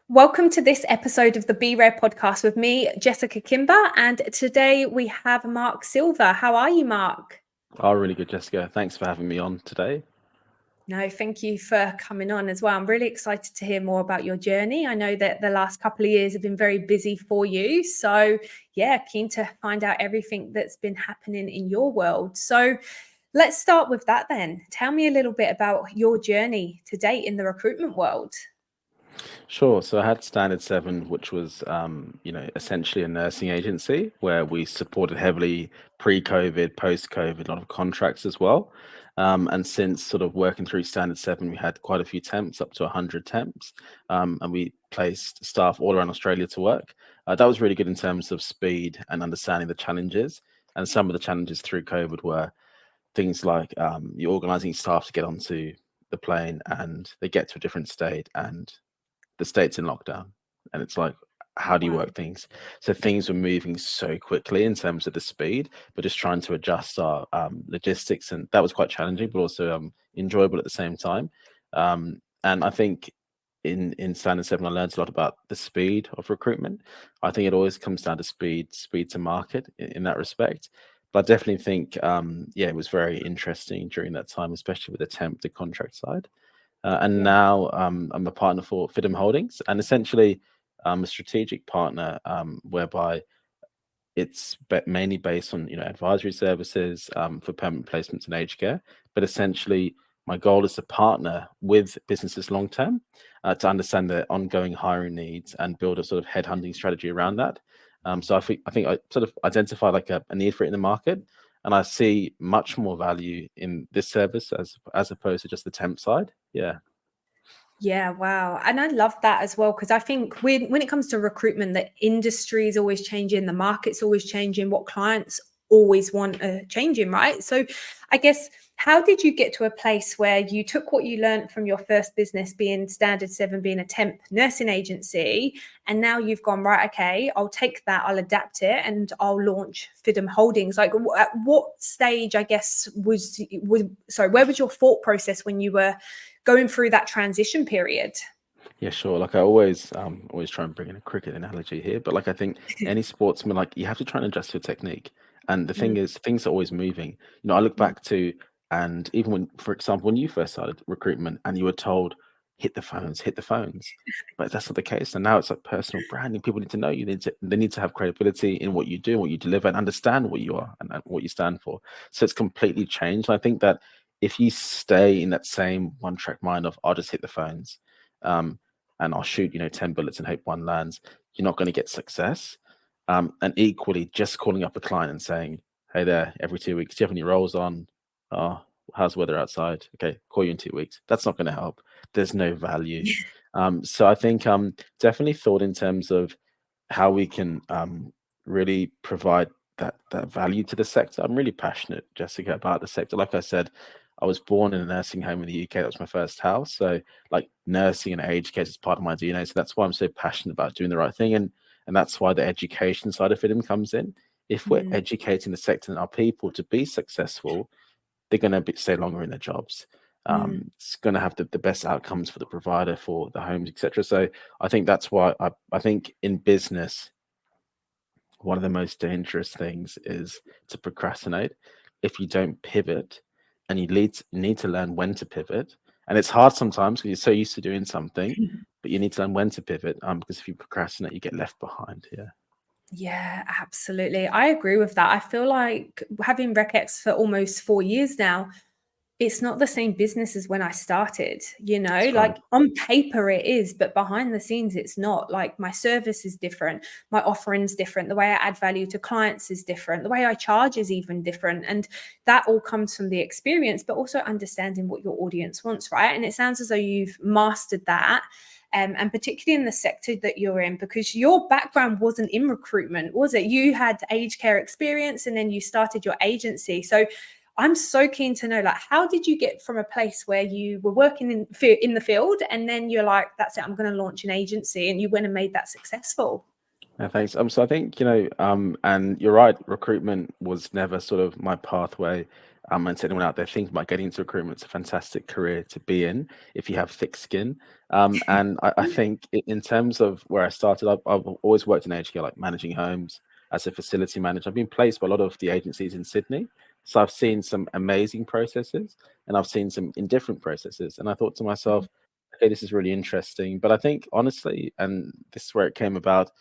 Welcome to this episode of the Be Raire Podcast with me, Jessica Kimber, and today we have Mark Silva. How are you, Mark? Oh, really good, Jessica. Thanks for having me on today. No, thank you for coming on as well. I'm really excited to hear more about your journey. I know that the last couple of years have been very busy for you. So, yeah, keen to find out everything that's been happening in your world. So, let's start with that then. Tell me a little bit about your journey to date in the recruitment world. Sure. So I had Standard 7, which was, essentially a nursing agency where we supported heavily pre-COVID, post-COVID, a lot of contracts as well. And since sort of working through Standard 7, we had quite a few temps, up to 100 temps, and we placed staff all around Australia to work. That was really good in terms of speed and understanding the challenges. And some of the challenges through COVID were things like you're organizing staff to get onto the plane and they get to a different state and the state's in lockdown, and it's like, how do you Wow. work things? So things were moving so quickly in terms of the speed, but just trying to adjust our logistics, and that was quite challenging, but also enjoyable at the same time. And I think in Standard 7, I learned a lot about the speed of recruitment. I think it always comes down to speed to market in that respect. But I definitely think, it was very interesting during that time, especially with the temp to contract side. And Yeah. now I'm a partner for Fidem Holdings, and essentially I'm a strategic partner whereby it's mainly based on advisory services for permanent placements and aged care. But essentially, my goal is to partner with businesses long term to understand their ongoing hiring needs and build a sort of headhunting strategy around that. So I think I sort of identify like a need for it in the market, and I see much more value in this service as opposed to just the temp side. Yeah. Yeah, wow. And I love that as well, because I think when it comes to recruitment, the industry is always changing, the market's always changing, what clients always want changing, right? So I guess, how did you get to a place where you took what you learned from your first business being Standard 7, being a temp nursing agency, and now you've gone, right, okay, I'll take that, I'll adapt it, and I'll launch Fidem Holdings. Like, at what stage, I guess, where was your thought process when you were going through that transition period? Yeah, sure. Like I always try and bring in a cricket analogy here, but like I think any sportsman, like you have to try and adjust your technique. And the Mm, thing is, things are always moving. I look mm. back to, and even when, for example, when you first started recruitment and you were told, hit the phones, but that's not the case. And now it's like personal branding. People need to know you. They need to have credibility in what you do, what you deliver, and understand what you are and what you stand for. So it's completely changed. I think that if you stay in that same one track mind of, I'll just hit the phones. Um, and I'll shoot, 10 bullets and hope one lands, you're not going to get success. And equally, just calling up a client and saying, hey there, every 2 weeks, do you have any roles on? Oh, how's the weather outside? Okay, call you in 2 weeks. That's not going to help. There's no value. So I think definitely thought in terms of how we can really provide that value to the sector. I'm really passionate, Jessica, about the sector. Like I said, I was born in a nursing home in the UK. That was my first house. So like nursing and aged care is part of my DNA. So that's why I'm so passionate about doing the right thing. And that's why the education side of Fidem comes in. If we're Mm, educating the sector and our people to be successful, they're going to stay longer in their jobs. mm. It's going to have the best outcomes for the provider, for the homes, etc. So I think that's why I think in business, one of the most dangerous things is to procrastinate. If you don't pivot, and you need to learn when to pivot, and it's hard sometimes because you're so used to doing something, but you need to learn when to pivot. Because if you procrastinate, you get left behind. Yeah. Yeah, absolutely. I agree with that. I feel like having RecX for almost 4 years now, it's not the same business as when I started, That's right. like on paper it is, but behind the scenes it's not. Like my service is different, my offering's different, the way I add value to clients is different, the way I charge is even different. And that all comes from the experience, but also understanding what your audience wants, right? And it sounds as though you've mastered that. And particularly in the sector that you're in, because your background wasn't in recruitment, was it? You had aged care experience and then you started your agency. So I'm so keen to know, like, how did you get from a place where you were working in the field, and then you're like, that's it, I'm going to launch an agency, and you went and made that successful? Yeah, thanks. So I think, and you're right, recruitment was never sort of my pathway. And to anyone out there thinking about getting into recruitment, it's a fantastic career to be in if you have thick skin. And I think in terms of where I started, I've always worked in aged care, like managing homes as a facility manager. I've been placed by a lot of the agencies in Sydney. So I've seen some amazing processes and I've seen some indifferent processes. And I thought to myself, okay, this is really interesting. But I think honestly, and this is where it came about,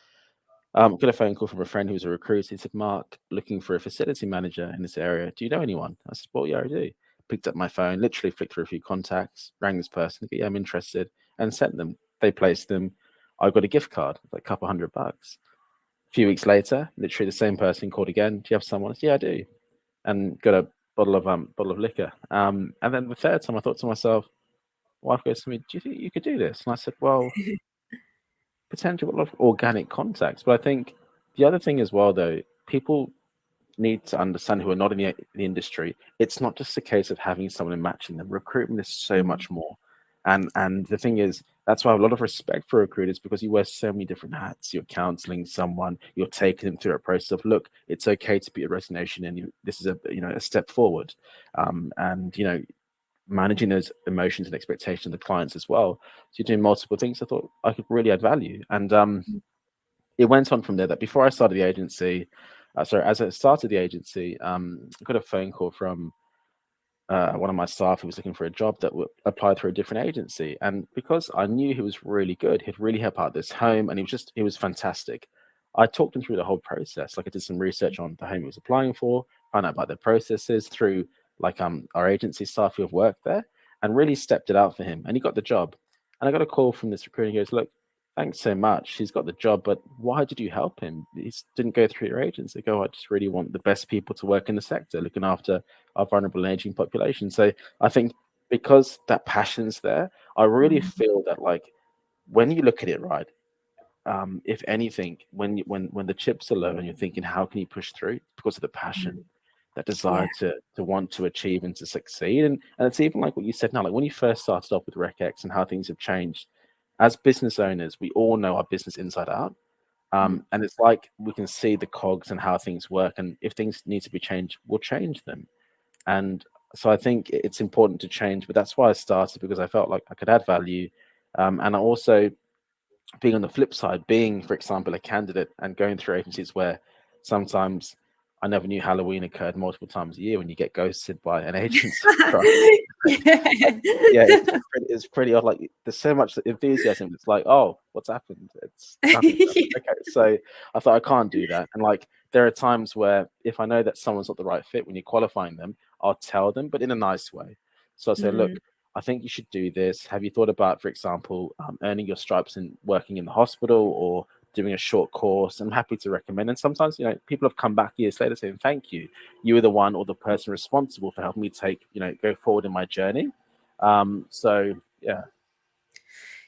got a phone call from a friend who was a recruiter. He said, Mark, looking for a facility manager in this area. Do you know anyone? I said, well, yeah, I do. Picked up my phone, literally flicked through a few contacts, rang this person, yeah, I'm interested, and sent them. They placed them. I got a gift card, like a couple $100. A few weeks later, literally the same person called again. Do you have someone? I said, yeah, I do. And got a bottle of liquor. And then the third time I thought to myself, wife goes to me, do you think you could do this? And I said, well, potentially a lot of organic contacts. But I think the other thing as well, though, people need to understand who are not in the industry. It's not just a case of having someone and matching them. Recruitment is so much more. And the thing is, that's why I have a lot of respect for recruiters, because you wear so many different hats. You're counseling someone, you're taking them through a process of, look, it's okay to be a resignation, and this is a step forward. And managing those emotions and expectations of the clients as well. So you're doing multiple things. I thought I could really add value. And it went on from there that before I started the agency, as I started the agency, I got a phone call from one of my staff who was looking for a job that applied through a different agency. And because I knew he was really good, he'd really help out this home, and he was fantastic. I talked him through the whole process. Like, I did some research on the home he was applying for, found out about their processes through our agency staff who have worked there, and really stepped it out for him. And he got the job. And I got a call from this recruiter. He goes, look, thanks so much. He's got the job, but why did you help him? He didn't go through your agency. Go, I just really want the best people to work in the sector, looking after our vulnerable and aging population. So I think because that passion's there, I really feel that, like, when you look at it, right, if anything, when the chips are low and you're thinking, how can you push through? Because of the passion, that desire to want to achieve and to succeed. And it's even like what you said now, like when you first started off with RecX and how things have changed. As business owners, we all know our business inside out. And it's like we can see the cogs and how things work. And if things need to be changed, we'll change them. And so I think it's important to change. But that's why I started, because I felt like I could add value. And I also, being on the flip side, being, for example, a candidate and going through agencies where sometimes I never knew Halloween occurred multiple times a year when you get ghosted by an agency, right? Yeah, it's pretty odd. Like, there's so much enthusiasm. It's like, oh, what's happened? It's nothing. Okay, so I thought I can't do that. And like, there are times where if I know that someone's not the right fit when you're qualifying them, I'll tell them, but in a nice way. So I say, look, I think you should do this. Have you thought about, for example, earning your stripes and working in the hospital, or doing a short course? I'm happy to recommend. And sometimes, people have come back years later saying, thank you. You were the one or the person responsible for helping me go forward in my journey. So, yeah.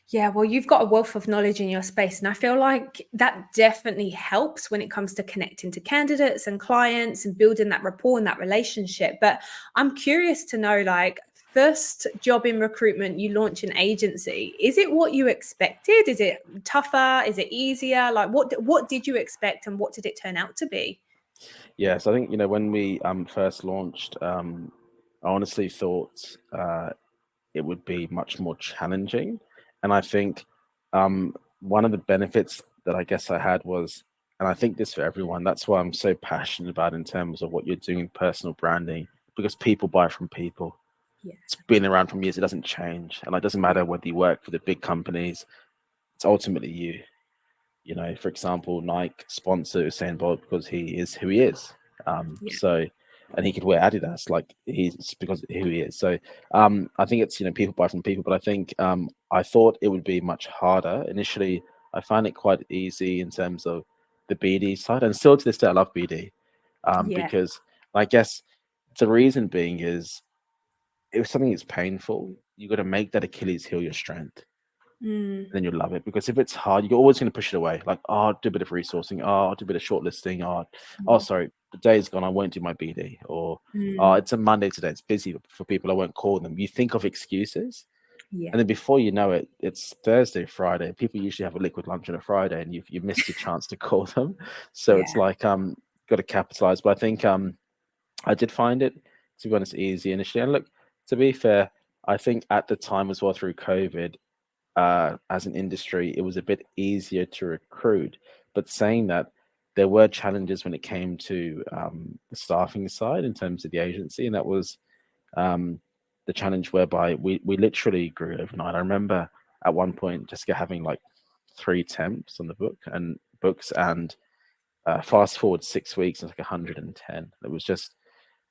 Yeah, well, you've got a wealth of knowledge in your space. And I feel like that definitely helps when it comes to connecting to candidates and clients and building that rapport and that relationship. But I'm curious to know, like, first job in recruitment, you launch an agency. Is it what you expected? Is it tougher? Is it easier? Like, what did you expect and what did it turn out to be? Yeah, so I think, when we first launched, I honestly thought it would be much more challenging. And I think one of the benefits that I guess I had was, and I think this for everyone, that's why I'm so passionate about in terms of what you're doing in personal branding, because people buy from people. Yeah. It's been around for years. It doesn't change. And it doesn't matter whether you work for the big companies. It's ultimately you. For example, Nike sponsor Usain Bolt because he is who he is. So, and he could wear Adidas, like, he's because of who he is. So I think it's, people buy from people, but I think I thought it would be much harder. Initially, I found it quite easy in terms of the BD side, and still to this day I love BD because I guess the reason being is, if something is painful, you got to make that Achilles heel your strength. Then you'll love it. Because if it's hard, you're always going to push it away. Like, oh, I'll do a bit of resourcing. Oh, I'll do a bit of shortlisting. Oh, sorry, the day's gone. I won't do my BD. Or, oh, it's a Monday today. It's busy for people. I won't call them. You think of excuses. Yeah. And then before you know it, it's Thursday, Friday. People usually have a liquid lunch on a Friday, and you've missed your chance to call them. So it's like, got to capitalize. But I think I did find it to be honest, easy initially. And look, to be fair, I think at the time as well through COVID, as an industry, it was a bit easier to recruit. But saying that, there were challenges when it came to the staffing side in terms of the agency, and that was um, the challenge whereby we literally grew overnight. I remember at one point just having like 3 temps on the books, and fast forward 6 weeks, it's like 110. It was just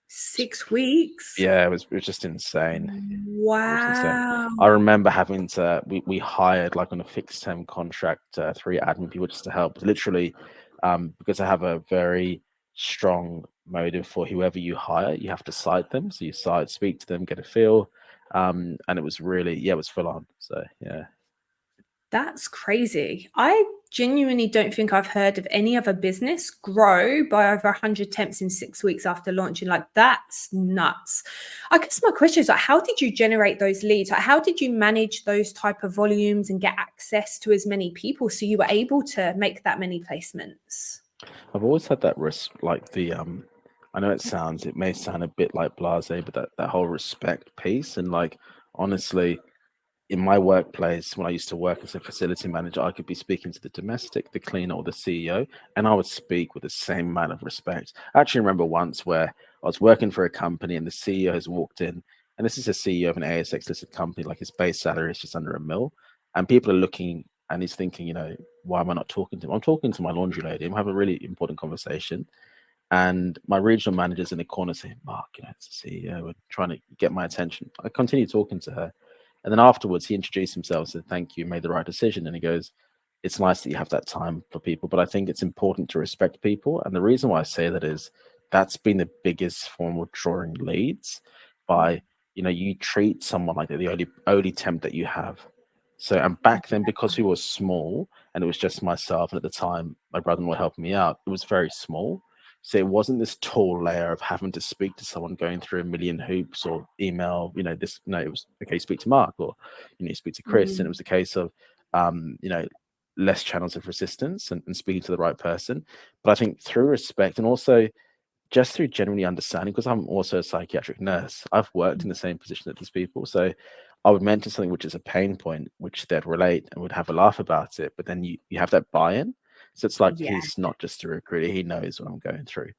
6 weeks? yeah, it was just insane. It was insane. Wow. I remember having to we hired like on a fixed term contract 3 admin people just to help. Literally, because I have a very strong motive for whoever you hire, you have to sight them. So you speak to them, get a feel, and it was really it was full on. So yeah. That's crazy. I genuinely don't think I've heard of any other business grow by over 100 temps in 6 weeks after launching. Like, that's nuts. I guess my question is, like, how did you generate those leads? Like, how did you manage those type of volumes and get access to as many people so you were able to make that many placements? I've always had that risk, like I know it may sound a bit like blasé, but that whole respect piece, and like honestly, in my workplace, when I used to work as a facility manager, I could be speaking to the domestic, the cleaner, or the CEO, and I would speak with the same amount of respect. I actually remember once where I was working for a company and the CEO has walked in, and this is a CEO of an ASX listed company, like his base salary is just under a mil, and people are looking and he's thinking, why am I not talking to him? I'm talking to my laundry lady. I'm having a really important conversation. And my regional manager's in the corner saying, Mark, it's the CEO and trying to get my attention. I continue talking to her. And then afterwards, he introduced himself, said, thank you, made the right decision. And he goes, it's nice that you have that time for people, but I think it's important to respect people. And the reason why I say that is that's been the biggest form of drawing leads by, you treat someone like they're the only temp that you have. So, and back then, because we were small and it was just myself, and at the time, my brother-in-law helping me out, it was very small. So it wasn't this tall layer of having to speak to someone going through a million hoops or email, it was okay, speak to Mark, or, speak to Chris. And it was a case of, less channels of resistance and speaking to the right person. But I think through respect and also just through genuinely understanding, because I'm also a psychiatric nurse, I've worked in the same position as these people. So I would mention something which is a pain point, which they'd relate and would have a laugh about it. But then you have that buy-in. So it's like Yeah. he's not just a recruiter, he knows what I'm going through.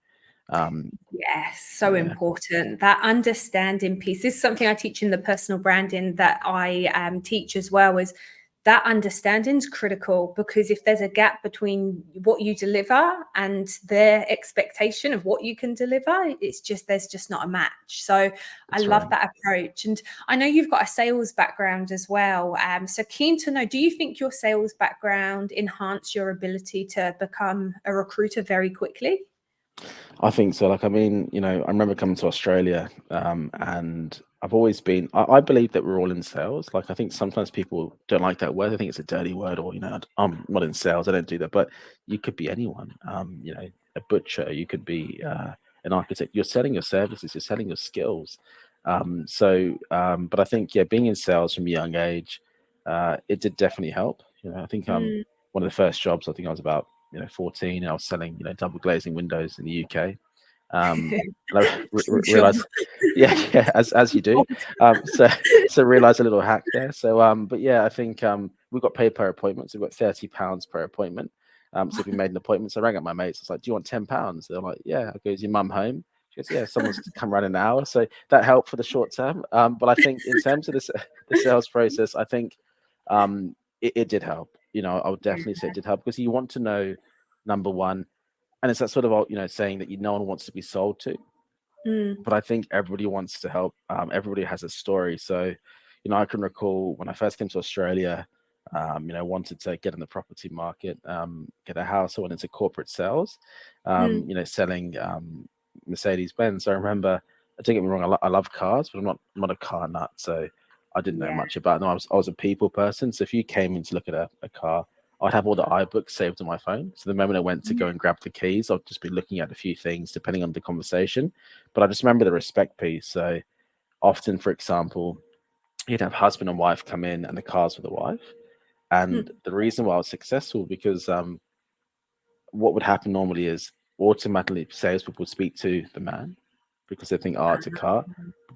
Yes, so important. That understanding piece. This is something I teach in the personal branding that I teach as well, is that understanding is critical, because if there's a gap between what you deliver and their expectation of what you can deliver, there's just not a match. So I love that approach. And I know you've got a sales background as well. So keen to know, do you think your sales background enhanced your ability to become a recruiter very quickly? I think so. Like, I remember coming to Australia, and I've always been, I believe that we're all in sales. Like, I think sometimes people don't like that word. I think it's a dirty word, or, I'm not in sales. I don't do that. But you could be anyone, a butcher, you could be an architect. You're selling your services, you're selling your skills. But I think, being in sales from a young age, it did definitely help. I think one of the first jobs, I think I was about 14, and I was selling, double glazing windows in the UK. And I realized, as you do. So realize a little hack there. So, but yeah, I think we got paid per appointment. So we got £30 per appointment. So if we made an appointment, so I rang up my mates. It's like, do you want £10? They're like, yeah. I go, is your mum home? She goes, yeah, someone's come around in an hour. So that helped for the short term. But I think in terms of the sales process, I think it did help. I would definitely say it did help, because you want to know, number one, and it's that sort of saying that no one wants to be sold to, but I think everybody wants to help. Everybody has a story. So I can recall when I first came to Australia, wanted to get in the property market, get a house. I went into corporate sales, selling Mercedes Benz. I remember, don't get me wrong, I love cars, but I'm not a car nut, so I didn't know much about them. I was a people person. So if you came in to look at a car, I'd have all the iBooks saved on my phone. So the moment I went to go and grab the keys, I'd just be looking at a few things depending on the conversation. But I just remember the respect piece. So often, for example, you'd have husband and wife come in and the car's with the wife. And the reason why I was successful, because what would happen normally is automatically salespeople would speak to the man. because they think, oh, it's a car.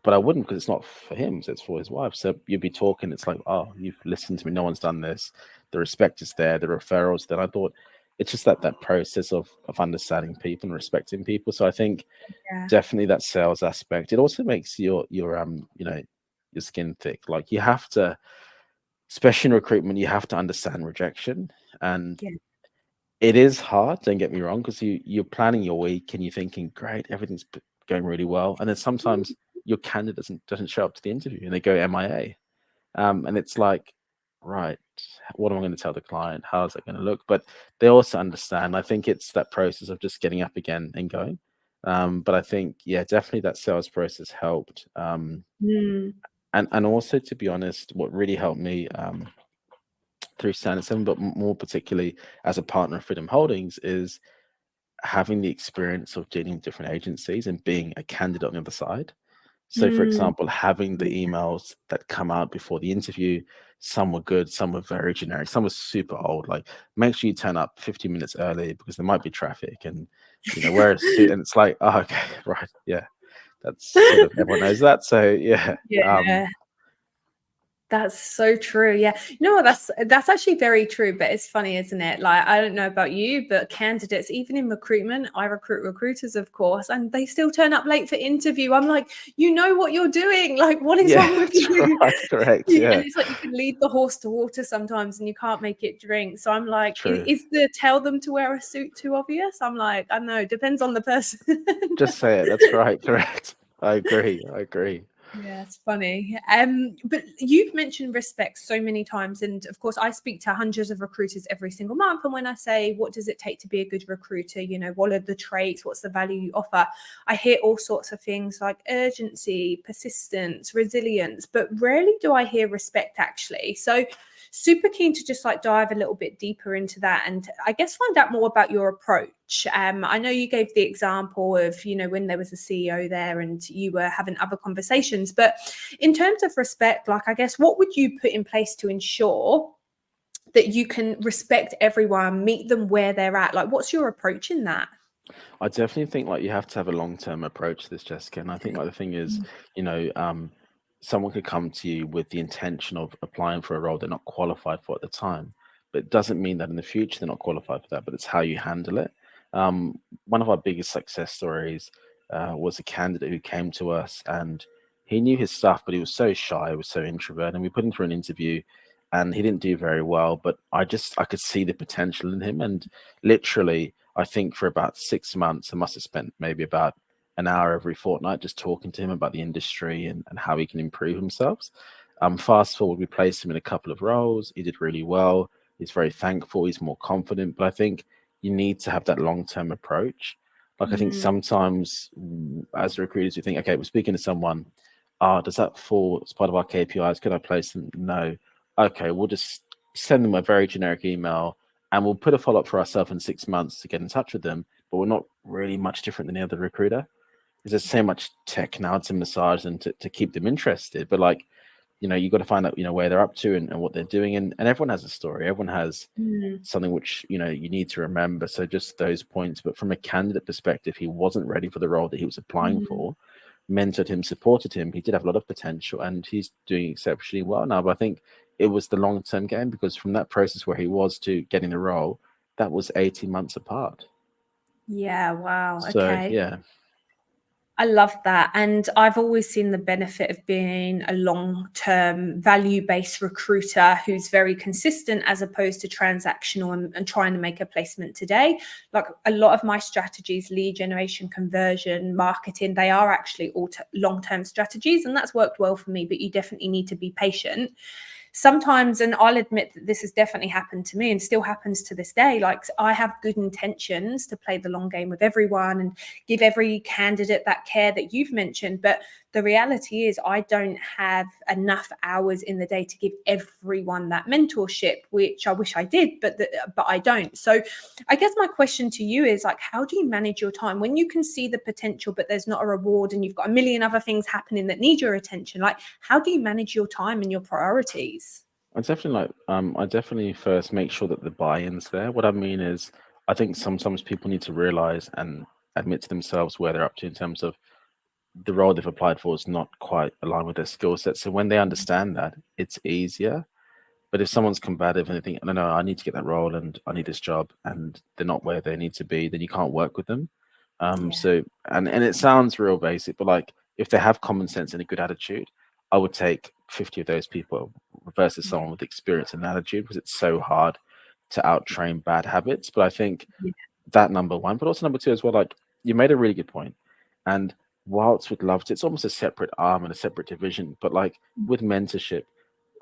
But I wouldn't, because it's not for him, so it's for his wife. So you'd be talking, it's like, oh, you've listened to me, no one's done this. The respect is there, the referrals. Then I thought it's just that process of understanding people and respecting people. So I think Yeah. definitely that sales aspect. It also makes your your skin thick. Like you have to, especially in recruitment, you have to understand rejection. And Yeah. it is hard, don't get me wrong, because you're planning your week and you're thinking, great, everything's going really well. And then sometimes your candidate doesn't show up to the interview and they go MIA. And it's like, right, what am I going to tell the client? How is that going to look? But they also understand. I think it's that process of just getting up again and going. But I think, yeah, definitely that sales process helped. Mm. And also, to be honest, what really helped me through Standard 7, but more particularly as a partner of Fidem Holdings, is having the experience of dealing with different agencies and being a candidate on the other side. So, for Mm. example, having the emails that come out before the interview, some were good, some were very generic, some were super old. Like, make sure you turn up 15 minutes early because there might be traffic, and wear a suit. And it's like, oh, okay, right, yeah, that's sort of everyone knows that. So, yeah, Yeah. That's so true. Yeah. You know what? That's actually very true, but it's funny, isn't it? Like, I don't know about you, but candidates, even in recruitment, I recruit recruiters, of course, and they still turn up late for interview. I'm like, you know what you're doing. Like, what is yeah, wrong with that's you? right, correct, And yeah, it's like you can lead the horse to water sometimes and you can't make it drink. So I'm like, true. is the tell them to wear a suit too obvious? I'm like, I know, depends on the person. Just say it. That's right, correct. I agree. I agree. Yeah, it's funny. But you've mentioned respect so many times, and of course, I speak to hundreds of recruiters every single month. And when I say, "What does it take to be a good recruiter?" What are the traits? What's the value you offer? I hear all sorts of things like urgency, persistence, resilience, but rarely do I hear respect actually. So, super keen to just like dive a little bit deeper into that, and I guess find out more about your approach. I know you gave the example of when there was a CEO there and you were having other conversations, but in terms of respect, like, I guess, what would you put in place to ensure that you can respect everyone, meet them where they're at? Like, what's your approach in that? I definitely think like you have to have a long-term approach to this, Jessica. And I think like the thing is, you know, um, someone could come to you with the intention of applying for a role they're not qualified for at the time, but it doesn't mean that in the future they're not qualified for that. But it's how you handle it. One of our biggest success stories was a candidate who came to us and he knew his stuff, but he was so shy, he was so introverted, and we put him through an interview. And he didn't do very well, but I could see the potential in him, and literally I think for about 6 months, I must have spent maybe about an hour every fortnight just talking to him about the industry and how he can improve himself. Fast forward, we placed him in a couple of roles. He did really well. He's very thankful. He's more confident. But I think you need to have that long-term approach. Like I think Mm, sometimes as recruiters, we think, okay, we're speaking to someone. Does that fall as part of our KPIs? Could I place them? No. Okay, we'll just send them a very generic email and we'll put a follow up for ourselves in 6 months to get in touch with them. But we're not really much different than the other recruiter. Because there's so much tech now to massage them to keep them interested. But like, you got to find out, where they're up to and what they're doing. And everyone has a story. Everyone has mm, something which, you need to remember. So just those points. But from a candidate perspective, he wasn't ready for the role that he was applying mm. for. Mentored him, supported him. He did have a lot of potential and he's doing exceptionally well now. But I think it was the long-term game because from that process where he was to getting the role, that was 18 months apart. Yeah, wow. So Okay. yeah, I love that. And I've always seen the benefit of being a long term value based recruiter who's very consistent as opposed to transactional and trying to make a placement today. Like a lot of my strategies, lead generation, conversion, marketing, they are actually all long term strategies. And that's worked well for me, but you definitely need to be patient sometimes. And I'll admit that this has definitely happened to me and still happens to this day. Like I have good intentions to play the long game with everyone and give every candidate that care that you've mentioned, but the reality is I don't have enough hours in the day to give everyone that mentorship, which I wish I did, but I don't. So I guess my question to you is like, how do you manage your time when you can see the potential but there's not a reward and you've got a million other things happening that need your attention? Like, how do you manage your time and your priorities? I definitely first make sure that the buy-in's there. What I mean is, I think sometimes people need to realize and admit to themselves where they're up to in terms of the role they've applied for is not quite aligned with their skill set. So when they understand that, it's easier. But if someone's combative and they think, no, I need to get that role and I need this job, and they're not where they need to be, then you can't work with them. Yeah. So and it sounds real basic, but like if they have common sense and a good attitude, I would take 50 of those people versus Yeah. someone with experience and attitude, because it's so hard to out train bad habits. But I think Yeah. that number one, but also number two as well, like you made a really good point. And whilst we'd love to, it's almost a separate arm and a separate division, but like with mentorship,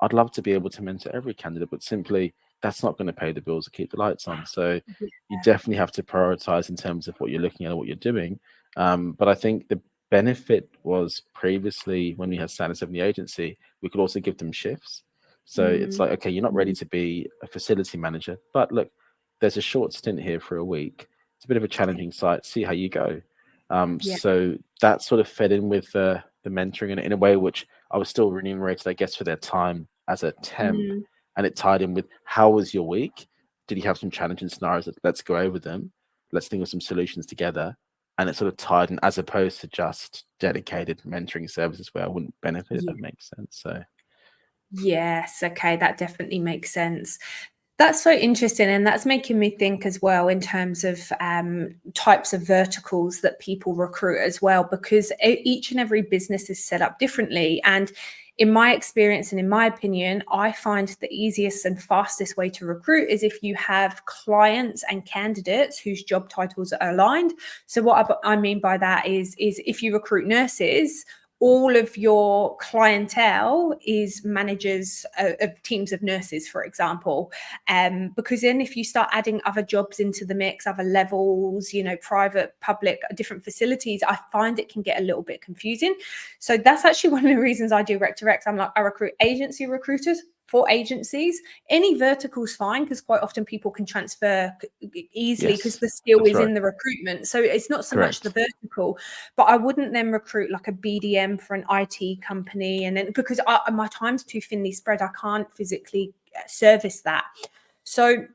I'd love to be able to mentor every candidate, but simply that's not going to pay the bills or keep the lights on. So you definitely have to prioritize in terms of what you're looking at and what you're doing. But I think the benefit was previously when we had standard 70 agency, we could also give them shifts. So it's Mm. like, okay, you're not ready to be a facility manager, but look, there's a short stint here for a week. It's a bit of a challenging site. See how you go. Yeah. So that sort of fed in with the mentoring in a way which I was still remunerated, I guess, for their time as a temp. Mm. And it tied in with how was your week? Did you have some challenging scenarios? Let's go over them. Let's think of some solutions together. And it sort of tied in as opposed to just dedicated mentoring services where I wouldn't benefit, if Yeah. that makes sense. So Yes. Okay. That definitely makes sense. That's so interesting. And that's making me think as well in terms of types of verticals that people recruit as well, because each and every business is set up differently. And in my experience and in my opinion, I find the easiest and fastest way to recruit is if you have clients and candidates whose job titles are aligned. So what I mean by that is if you recruit nurses, all of your clientele is managers of teams of nurses, for example. Because then if you start adding other jobs into the mix, other levels, private, public, different facilities, I find it can get a little bit confusing. So that's actually one of the reasons I do rec to rec. I'm like, I recruit agency recruiters for agencies. Any vertical's fine, because quite often people can transfer easily because yes, the skill that's is right. in the recruitment. So it's not so much the Correct. vertical, but I wouldn't then recruit like a BDM for an IT company. And then because my time's too thinly spread, I can't physically service that. So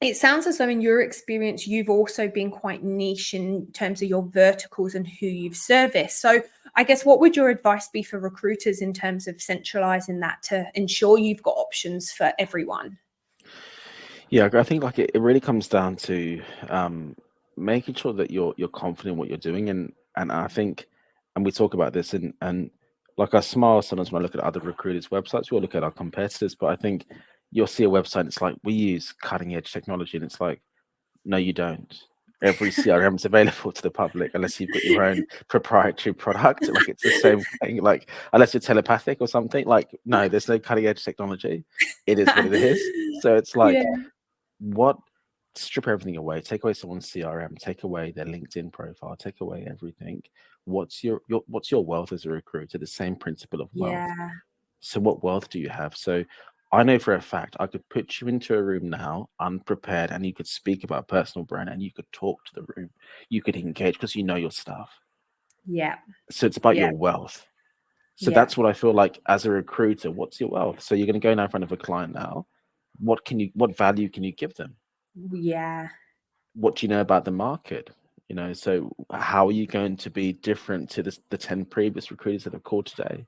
it sounds as though in your experience, you've also been quite niche in terms of your verticals and who you've serviced. So I guess what would your advice be for recruiters in terms of centralizing that to ensure you've got options for everyone? Yeah, I think like it really comes down to making sure that you're confident in what you're doing, and I think, and we talk about this, and like I smile sometimes when I look at other recruiters' websites. We'll look at our competitors, but I think you'll see a website. And it's like we use cutting edge technology, and it's like no, you don't. Every CRM is available to the public unless you've got your own proprietary product. Like it's the same thing. Like unless you're telepathic or something. Like no, there's no cutting edge technology. It is what it is. So it's Yeah. like what strip everything away, take away someone's CRM, take away their LinkedIn profile, take away everything. What's your wealth as a recruiter? The same principle of wealth. Yeah. So what wealth do you have? So I know for a fact I could put you into a room now unprepared and you could speak about personal brand and you could talk to the room. You could engage because you know your stuff. Yeah. So it's about Yeah. your wealth. So Yeah. that's what I feel like as a recruiter. What's your wealth? So you're going to go now in front of a client now. What value can you give them? Yeah. What do you know about the market? So how are you going to be different to the 10 previous recruiters that have called today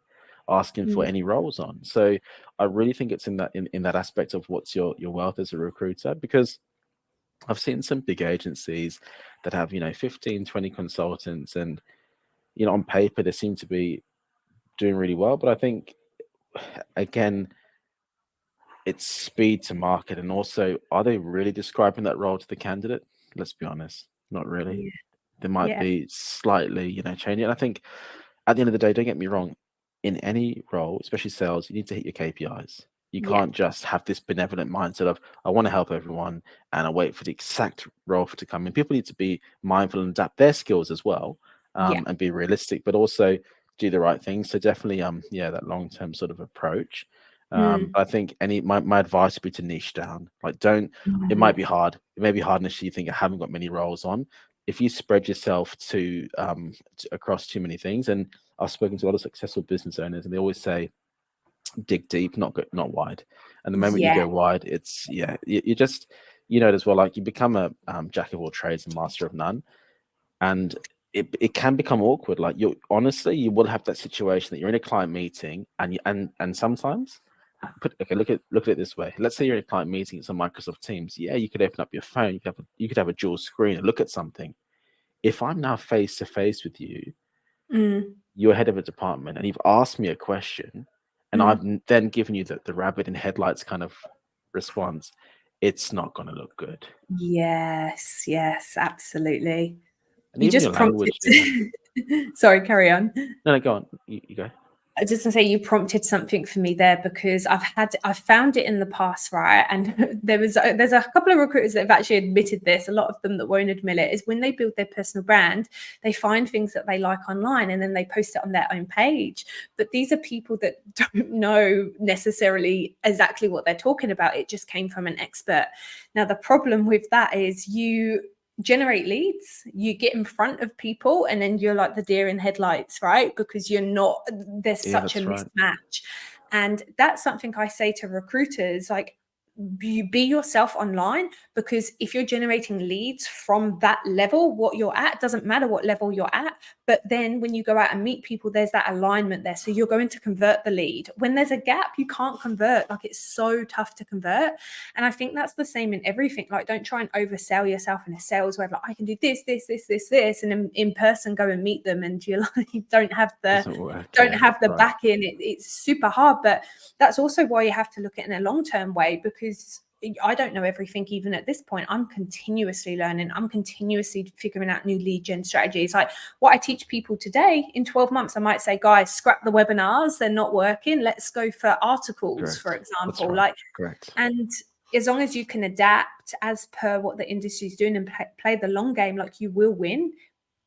asking for Mm. any roles on? So I really think it's in that aspect of what's your wealth as a recruiter, because I've seen some big agencies that have 15, 20 consultants, and on paper they seem to be doing really well, but I think again it's speed to market, and also are they really describing that role to the candidate? Let's be honest, not really. Yeah. They might Yeah. be slightly, changing. And I think at the end of the day, don't get me wrong, in any role, especially sales, you need to hit your KPIs. You Yeah. can't just have this benevolent mindset of I want to help everyone and I wait for the exact role to come in. People need to be mindful and adapt their skills as well, Yeah. and be realistic, but also do the right thing. So definitely, yeah, that long term sort of approach. Mm. I think my advice would be to niche down. Like, don't. It Mhm. might be hard. It may be hard initially. You think I haven't got many roles on. If you spread yourself across too many things, and I've spoken to a lot of successful business owners, and they always say, dig deep, not wide. And the moment you Yeah. go wide, it's you just it as well. Like you become a jack of all trades and master of none. And it can become awkward. Like you honestly, you will have that situation that you're in a client meeting and sometimes look at it this way. Let's say you're in a client meeting, it's on Microsoft Teams. Yeah, you could open up your phone, you could have a dual screen and look at something. If I'm now face to face with you, you're head of a department and you've asked me a question and I've then given you the rabbit in headlights kind of response, it's not going to look good. Yes, absolutely. And You even just your prompted. language, Sorry, carry on. No, go on. You go. I just want to say you prompted something for me there, because I've found it in the past, right? And there's a couple of recruiters that have actually admitted this. A lot of them that won't admit it is when they build their personal brand, they find things that they like online and then they post it on their own page. But these are people that don't know necessarily exactly what they're talking about. It just came from an expert. Now, the problem with that is you generate leads, you get in front of people, and then you're like the deer in headlights, right? Because there's such a mismatch. And that's something I say to recruiters, like, you be yourself online, because if you're generating leads from that level, what you're at, doesn't matter what level you're at, but then when you go out and meet people, there's that alignment there, so you're going to convert the lead. When there's a gap, you can't convert. Like, it's so tough to convert. And I think that's the same in everything. Like, don't try and oversell yourself in a sales where like, I can do this, and in person go and meet them and you're like, don't have the back in. It's super hard. But that's also why you have to look at it in a long-term way, because I don't know everything. Even at this point, I'm continuously learning. I'm continuously figuring out new lead gen strategies. Like what I teach people today, in 12 months, I might say, guys, scrap the webinars. They're not working. Let's go for articles, for example. Correct. And as long as you can adapt as per what the industry is doing and play the long game, like, you will win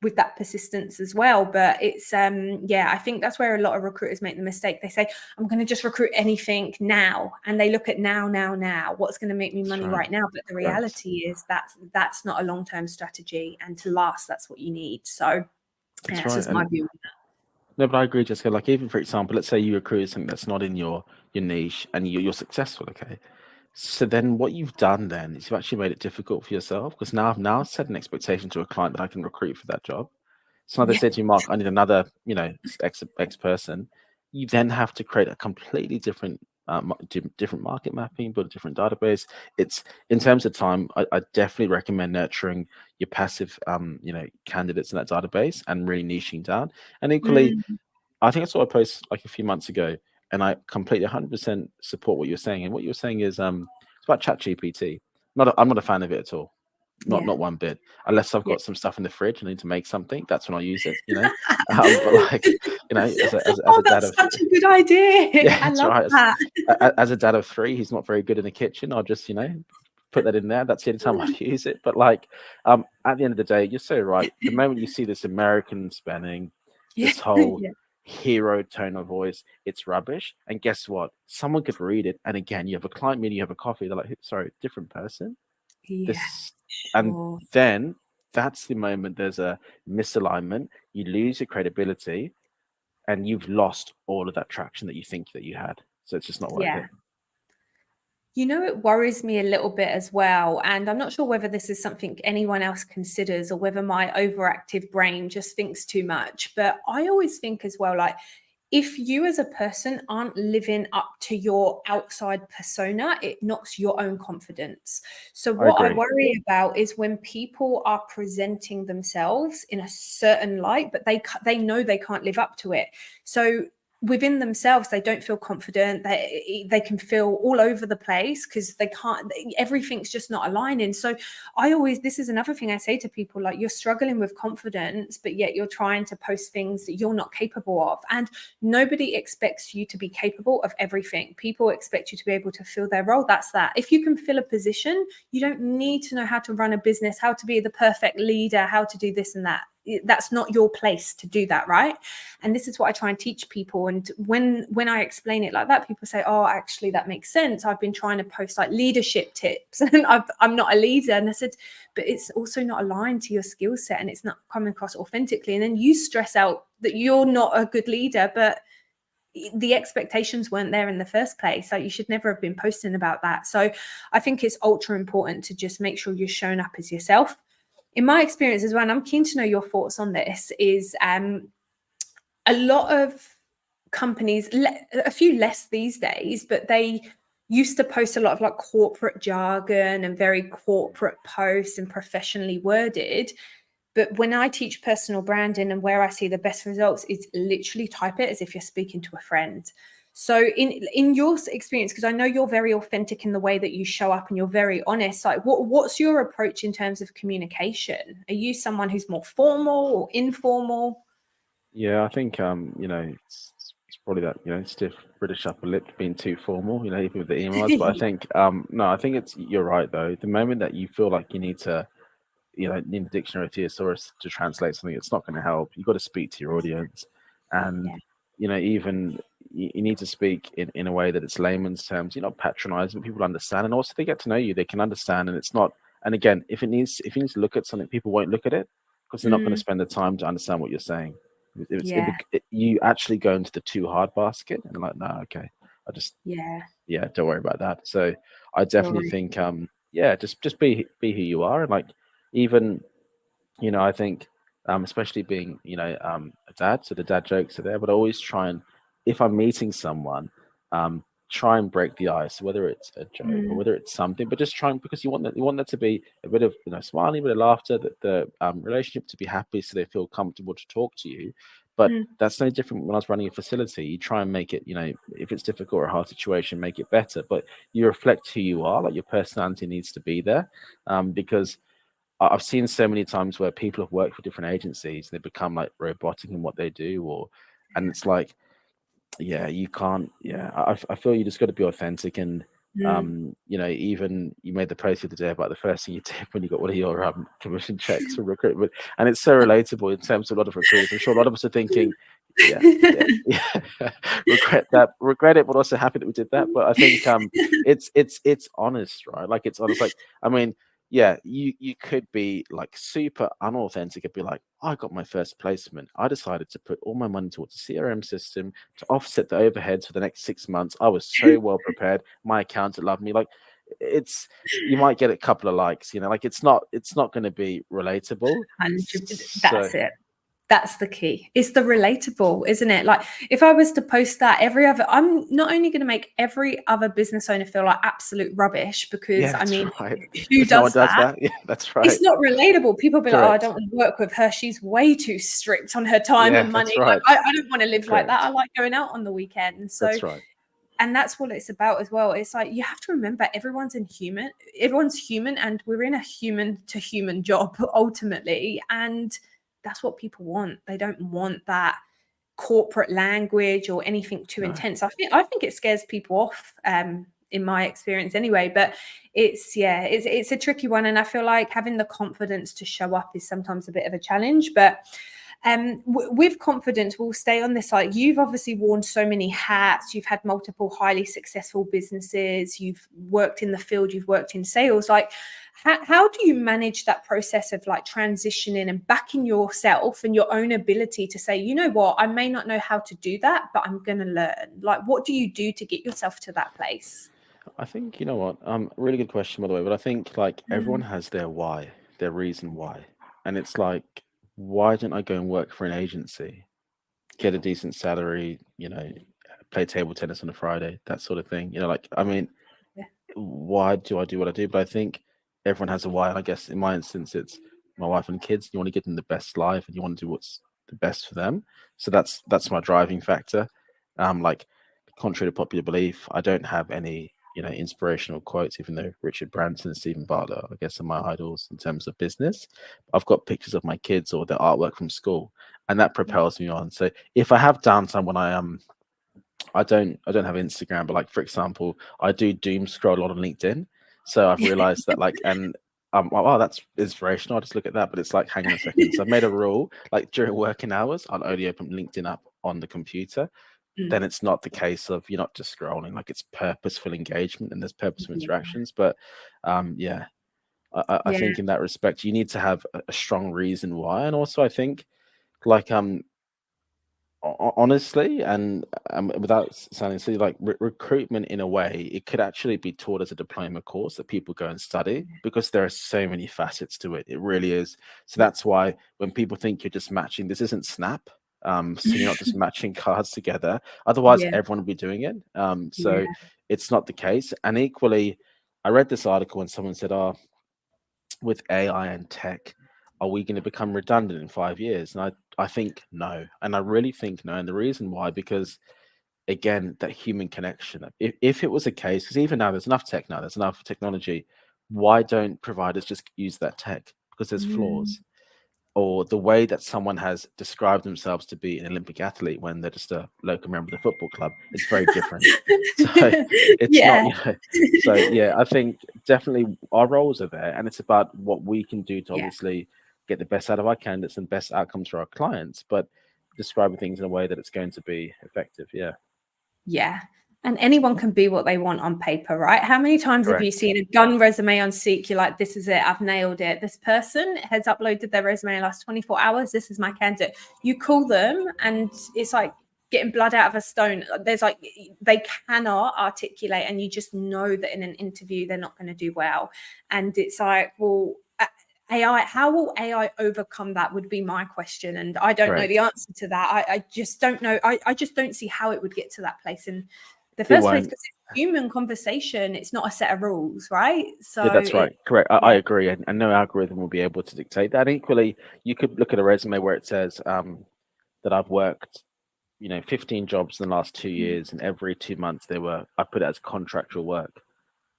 with that persistence as well. But it's I think that's where a lot of recruiters make the mistake. They say, I'm going to just recruit anything now, and they look at now what's going to make me money right now. But the reality is that's not a long-term strategy, and to last, that's what you need. So that's just my view on that. No, but I agree, Jessica. Like, even for example, let's say you recruit something that's not in your niche and you're successful, okay? So then what you've done then is you've actually made it difficult for yourself, because now I've set an expectation to a client that I can recruit for that job. So now they say to you, Mark, I need another, X person. You then have to create a completely different market mapping, build a different database. It's, in terms of time, I definitely recommend nurturing your passive, candidates in that database and really niching down. And equally, I think I saw a post like a few months ago, and I completely 100% support what you're saying. And what you're saying is, it's about ChatGPT. I'm not a fan of it at all. Not one bit. Unless I've got some stuff in the fridge and I need to make something, that's when I use it. But like, as a dad of, such a good idea. Yeah, I love that. As a dad of 3, he's not very good in the kitchen. I'll just put that in there. That's the only time I use it. But like, at the end of the day, you're so right. The moment you see this American spelling, this whole hero tone of voice, it's rubbish. And guess what? Someone could read it, and again, you have a client meeting, you have a coffee, they're like, sorry, different person. And then that's the moment there's a misalignment. You lose your credibility, and you've lost all of that traction that you think that you had. So it's just not worth it. It worries me a little bit as well. And I'm not sure whether this is something anyone else considers, or whether my overactive brain just thinks too much. But I always think as well, like, if you as a person aren't living up to your outside persona, it knocks your own confidence. So what I worry about is when people are presenting themselves in a certain light, but they know they can't live up to it. So within themselves, they don't feel confident. They can feel all over the place because everything's just not aligning. So this is another thing I say to people, like, you're struggling with confidence, but yet you're trying to post things that you're not capable of. And nobody expects you to be capable of everything. People expect you to be able to fill their role. That's that. If you can fill a position, you don't need to know how to run a business, how to be the perfect leader, how to do this and that. That's not your place to do that, right? And this is what I try and teach people. And when I explain it like that, people say, oh, actually, that makes sense. I've been trying to post like leadership tips and I'm not a leader. And I said, but it's also not aligned to your skill set, and it's not coming across authentically. And then you stress out that you're not a good leader, but the expectations weren't there in the first place. Like, you should never have been posting about that. So I think it's ultra important to just make sure you're showing up as yourself. in my experience as well, and I'm keen to know your thoughts on this, is a lot of companies, a few less these days, but they used to post a lot of like corporate jargon and very corporate posts and professionally worded. But when I teach personal branding, and where I see the best results is literally type it as if you're speaking to a friend. So in your experience, because I know you're very authentic in the way that you show up and you're very honest, like what's your approach in terms of communication? Are you someone who's more formal or informal? Yeah, I think it's probably that stiff British upper lip being too formal, even with the emails. But I think no, I think you're right though. The moment that you feel like you need to need a dictionary or thesaurus to translate something, it's not going to help. You've got to speak to your audience, and Yeah. even you need to speak in a way that it's layman's terms. You're not patronizing, but people understand, and also they get to know you. They can understand, and it's not. And again, if you need to look at something, people won't look at it because they're not going to spend the time to understand what you're saying. Yeah. You actually go into the too hard basket, and they're like, no, okay, I just Yeah. don't worry about that. So I definitely Sorry. think just be who you are, and like even I think, especially being, a dad, so the dad jokes are there, but I always try and, if I'm meeting someone, try and break the ice, whether it's a joke or Mm, whether it's something, but just trying because you want there to be a bit of, smiling, a bit of laughter, that the relationship to be happy, so they feel comfortable to talk to you. But mm, that's no different when I was running a facility. You try and make it, if it's difficult or a hard situation, make it better. But you reflect who you are, like your personality needs to be there, because I've seen so many times where people have worked for different agencies and they become like robotic in what they do, and it's like, yeah, you can't, yeah, I feel you just got to be authentic. And mm. even you made the post the other day about the first thing you did when you got one of your commission checks for recruitment, and it's so relatable in terms of a lot of recruiters. I'm sure a lot of us are thinking, yeah, yeah, yeah, regret it, but also happy that we did that. But I think it's honest, right? Like it's honest. Like, I mean, yeah, you could be like super unauthentic and be like, I got my first placement. I decided to put all my money towards a CRM system to offset the overheads for the next 6 months. I was so well prepared. My accountant loved me. Like, it's you might get a couple of likes, like it's not going to be relatable. 100. So That's it. That's the key. It's the relatable, isn't it? Like if I was to post that I'm not only going to make every other business owner feel like absolute rubbish, yeah, because I that's mean, right. who If no one does does that? that, yeah, that's right. It's not relatable. People be like, oh, I don't Correct. want to work with her. She's way too strict on her time Yeah, and money. that's right. Like, I don't want to live like that. I Correct. like going out on the weekend. So, That's right. and that's what it's about as well. It's like you have to remember everyone's human, and we're in a human to human job ultimately. And that's what people want. They don't want that corporate language or anything too No. intense. I think it scares people off, in my experience anyway. But it's a tricky one, and I feel like having the confidence to show up is sometimes a bit of a challenge. But with confidence, we'll stay on this. Like, you've obviously worn so many hats, you've had multiple highly successful businesses, you've worked in the field, you've worked in sales. Like, how do you manage that process of like transitioning and backing yourself and your own ability to say, you know what, I may not know how to do that, but I'm going to learn? Like, what do you do to get yourself to that place? I think you know what. Really good question, by the way. But I think like everyone Mm, has their why, their reason why, and it's like, why don't I go and work for an agency, get a decent salary, play table tennis on a Friday, that sort of thing. Like, I mean, yeah. why do I do what I do? But I think everyone has a why. And I guess in my instance, it's my wife and kids. You want to give them the best life, and you want to do what's the best for them. So that's my driving factor. Like, contrary to popular belief, I don't have any inspirational quotes, even though Richard Branson and Stephen Bartlett, I guess, are my idols in terms of business. I've got pictures of my kids or their artwork from school, and that propels me on. So if I have downtime when I don't have Instagram, but like for example, I do doom scroll a lot on LinkedIn. So I've realized that like, and oh, that's inspirational. I'll just look at that. But it's like, hang on a second. So I've made a rule, like during working hours, I'll only open LinkedIn up on the computer. Mm, Then it's not the case of you're not just scrolling, like it's purposeful engagement and there's purposeful yeah. interactions. But yeah, I Yeah. think in that respect, you need to have a strong reason why. And also I think like Honestly, and without sounding silly, like recruitment in a way, it could actually be taught as a diploma course that people go and study, because there are so many facets to it. It really is. So that's why when people think you're just matching, this isn't Snap. So you're not just matching cards together. Otherwise, Yeah, everyone would be doing it. So yeah, it's not the case. And equally, I read this article and someone said, "Oh, with AI and tech, are we going to become redundant in 5 years?" And I think no. And I really think no. And the reason why, because again, that human connection. If it was a case, because even now there's enough tech now, there's enough technology, why don't providers just use that tech? Because there's mm, flaws, or the way that someone has described themselves to be an Olympic athlete when they're just a local member of the football club, it's very different. So it's not, yeah, you know. So yeah, I think definitely our roles are there, and it's about what we can do to yeah. obviously get the best out of our candidates and best outcomes for our clients, but describing things in a way that it's going to be effective. Yeah, Yeah. And anyone can be what they want on paper, right? How many times have you correct. seen a gun resume on Seek? You're like, this is it. I've nailed it. This person has uploaded their resume in the last 24 hours. This is my candidate. You call them and it's like getting blood out of a stone. There's like, they cannot articulate, and you just know that in an interview, they're not going to do well. And it's like, well, AI, how will AI overcome that would be my question. And I don't know the Correct. answer to that. I just don't know. I just don't see how it would get to that place in the It first place, won't. because it's human conversation. It's not a set of rules, right? So Yeah, that's right. Correct. I yeah, agree. And no algorithm will be able to dictate that. Equally, you could look at a resume where it says that I've worked, 15 jobs in the last 2 years, and every 2 months I put it as contractual work.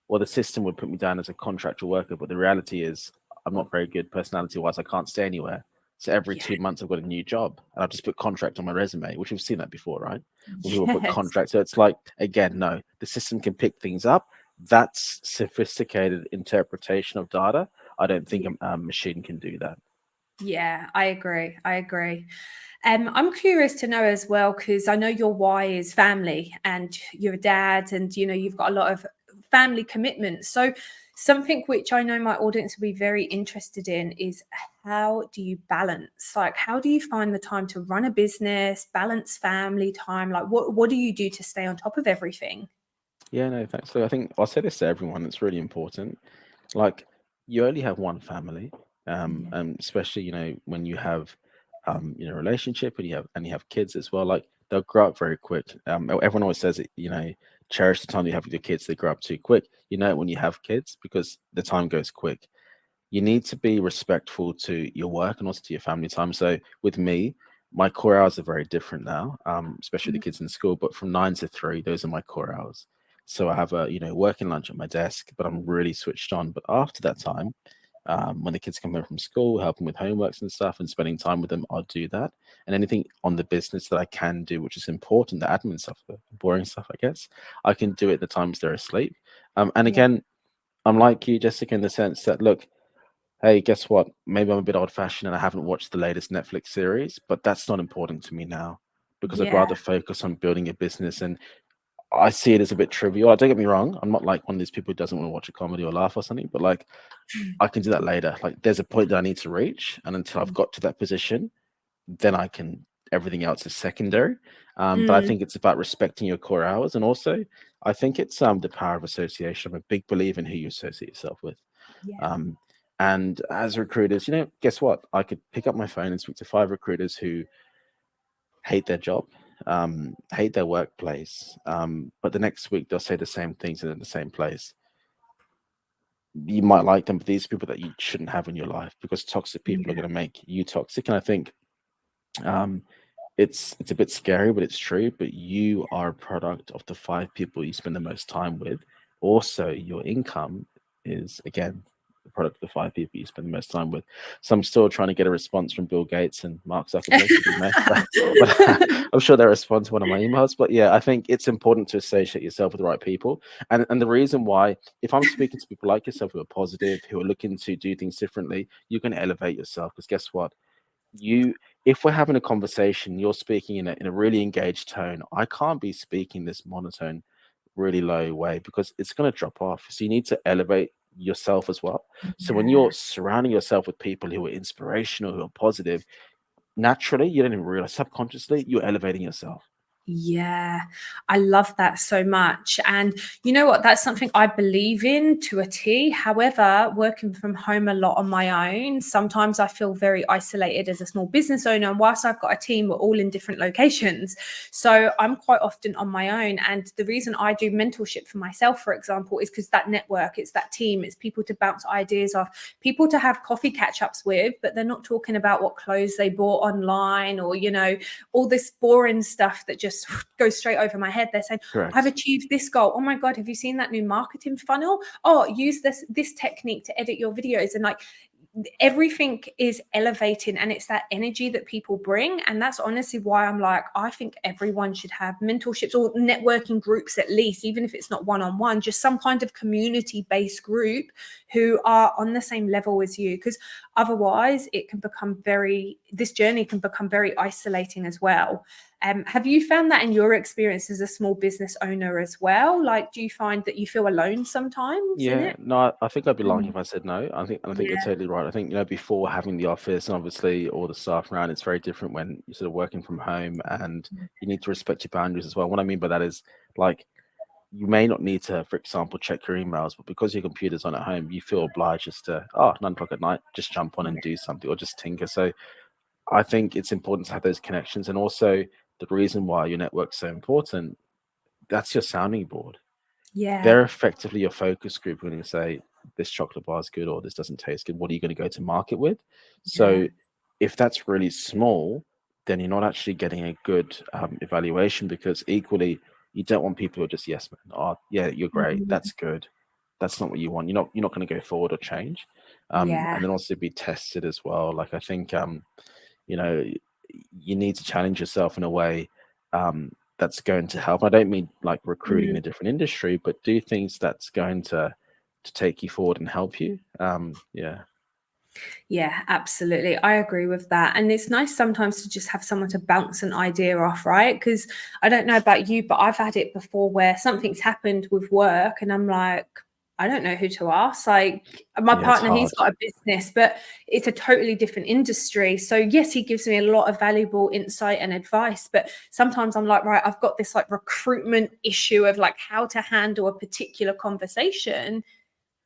Well, the system would put me down as a contractual worker, but the reality is I'm not very good personality wise. I can't stay anywhere. So every yeah, 2 months I've got a new job, and I've just put contract on my resume, which we've seen that before, right? When people put yes, contract. So it's like, again, no, the system can pick things up. That's sophisticated interpretation of data. I don't think yeah, a machine can do that. yeah. I agree. I agree. I'm curious to know as well, because I know your why is family and you're a dad, and you've got a lot of family commitments. So something which I know my audience will be very interested in is, how do you balance? Like, how do you find the time to run a business, balance family time? Like, what do you do to stay on top of everything? Yeah, no, thanks. So I think I'll say this to everyone. It's really important. Like, you only have one family, Yeah, and especially when you have a relationship, and you have kids as well. Like, they'll grow up very quick. Everyone always says it. Cherish the time you have with your kids. They grow up too quick. You know it when you have kids, because the time goes quick. You need to be respectful to your work and also to your family time. So with me, my core hours are very different now, especially the kids in school. But from 9 to 3, those are my core hours. So I have a working lunch at my desk, but I'm really switched on. But after that time, when the kids come home from school, helping with homeworks and stuff, and spending time with them, I'll do that. And anything on the business that I can do, which is important, the admin stuff, the boring stuff, I guess, I can do it the times they're asleep. And yeah, again, I'm like you, Jessica, in the sense that, look, hey, guess what? Maybe I'm a bit old fashioned and I haven't watched the latest Netflix series, but that's not important to me now, because I'd yeah, rather focus on building a business. And I see it as a bit trivial. Don't get me wrong. I'm not like one of these people who doesn't want to watch a comedy or laugh or something, but like, I can do that later. Like, there's a point that I need to reach. And until I've got to that position, then I can, everything else is secondary. But I mm, think it's about respecting your core hours. And also, I think it's the power of association. I'm a big believer in who you associate yourself with. yeah, Um, and as recruiters, guess what? I could pick up my phone and speak to 5 recruiters who hate their job, hate their workplace, but the next week they'll say the same things and in the same place. You might like them, but these are people that you shouldn't have in your life, because toxic people are yeah, going to make you toxic. And I think um, it's a bit scary, but it's true. But you are a product of the 5 people you spend the most time with. Also, your income is, again, the product of the 5 people you spend the most time with. So I'm still trying to get a response from Bill Gates and Mark Zuckerberg, the big mess, but I'm sure they'll respond to one of my emails. But yeah, I think it's important to associate yourself with the right people. And the reason why, if I'm speaking to people like yourself who are positive, who are looking to do things differently, you're going to elevate yourself, because guess what? you If we're having a conversation, you're speaking in a really engaged tone. I can't be speaking this monotone, really low way, because it's going to drop off. So you need to elevate yourself as well. So when yeah, you're surrounding yourself with people who are inspirational, who are positive, naturally, you don't even realize, subconsciously, you're elevating yourself. Yeah, I love that so much. And you know what? That's something I believe in to a T. However, working from home a lot on my own, sometimes I feel very isolated as a small business owner. And whilst I've got a team, we're all in different locations. So I'm quite often on my own. And the reason I do mentorship for myself, for example, is because that network, it's that team, it's people to bounce ideas off, people to have coffee catch ups with, but they're not talking about what clothes they bought online or, all this boring stuff that just goes straight over my head. They're saying, I've Correct. achieved this goal. Oh my God, have you seen that new marketing funnel? Oh, use this technique to edit your videos. And like, everything is elevating, and it's that energy that people bring. And that's honestly why I'm like, I think everyone should have mentorships or networking groups, at least, even if it's not one-on-one, just some kind of community-based group who are on the same level as you, because otherwise this journey can become very isolating as well. Have you found that in your experience as a small business owner as well? Like, do you find that you feel alone sometimes in Yeah, it? no, I think I'd be lying Mm, if I said no. I think you're yeah. totally right. I think, before having the office and obviously all the staff around, it's very different when you're sort of working from home, and you need to respect your boundaries as well. What I mean by that is, like, you may not need to, for example, check your emails, but because your computer's on at home, you feel obliged just to, 9 o'clock at night, just jump on and do something or just tinker. So I think it's important to have those connections. And also, the reason why your network's so important, that's your sounding board. Yeah. They're effectively your focus group when you say this chocolate bar is good or this doesn't taste good. What are you going to go to market with? Yeah. So if that's really small, then you're not actually getting a good evaluation, because equally you don't want people who are just yes man. Oh yeah, you're great. Mhm. That's good. That's not what you want. You're not going to go forward or change. Yeah. And then also be tested as well. Like I think you know, you need to challenge yourself in a way that's going to help. I don't mean like recruiting in Mm. a different industry, but do things that's going to take you forward and help you. Yeah, Yeah, absolutely. I agree with that. And it's nice sometimes to just have someone to bounce an idea off, right? Because I don't know about you, but I've had it before where something's happened with work and I'm like, I don't know who to ask. Like my yeah, it's partner, he's hard. got a business, but it's a totally different industry. So yes, he gives me a lot of valuable insight and advice. But sometimes I'm like, right, I've got this like recruitment issue of like how to handle a particular conversation.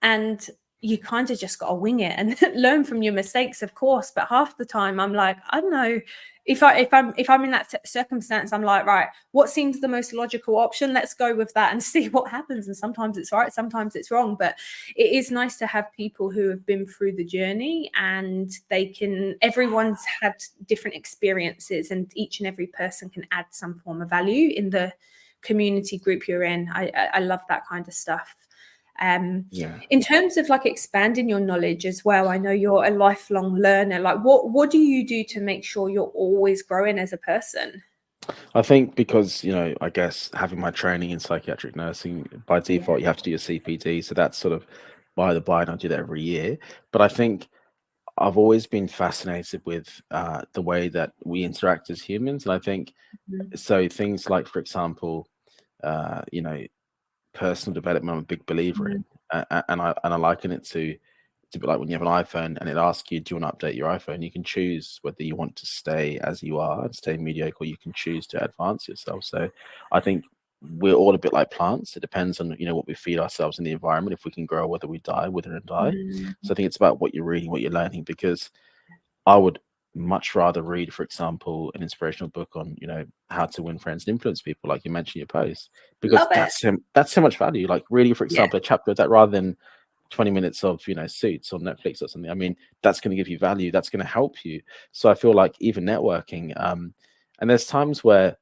And you kind of just got to wing it and learn from your mistakes, of course, but half the time I'm like, I don't know, if I'm in that circumstance, I'm like, right, what seems the most logical option, let's go with that and see what happens. And sometimes it's right, sometimes it's wrong, but it is nice to have people who have been through the journey, and everyone's had different experiences, and each and every person can add some form of value in the community group you're in. I love that kind of stuff. Yeah. In terms of like expanding your knowledge as well, I know you're a lifelong learner. Like what do you do to make sure you're always growing as a person? I think because, I guess having my training in psychiatric nursing, by Yeah. default, you have to do your CPD. So that's sort of by the by, and I do that every year. But I think I've always been fascinated with the way that we interact as humans. And I think Mhm. so things like, for example, uh, you know, personal development I'm a big believer Mhm. in, and I liken it to be like when you have an iPhone and it asks you, do you want to update your iPhone? You can choose whether you want to stay as you are and stay mediocre, or you can choose to advance yourself. So I think we're all a bit like plants. It depends on what we feed ourselves in the environment, if we can grow, whether we die, wither and die. Mhm. So I think it's about what you're reading, what you're learning, because I would much rather read, for example, an inspirational book on, how to win friends and influence people, like you mentioned in your post, because Love it. that's so much value. Like reading, for Yeah. example, a chapter of that rather than 20 minutes of, Suits on Netflix or something. I mean, that's going to give you value. That's going to help you. So I feel like even networking, and there's times where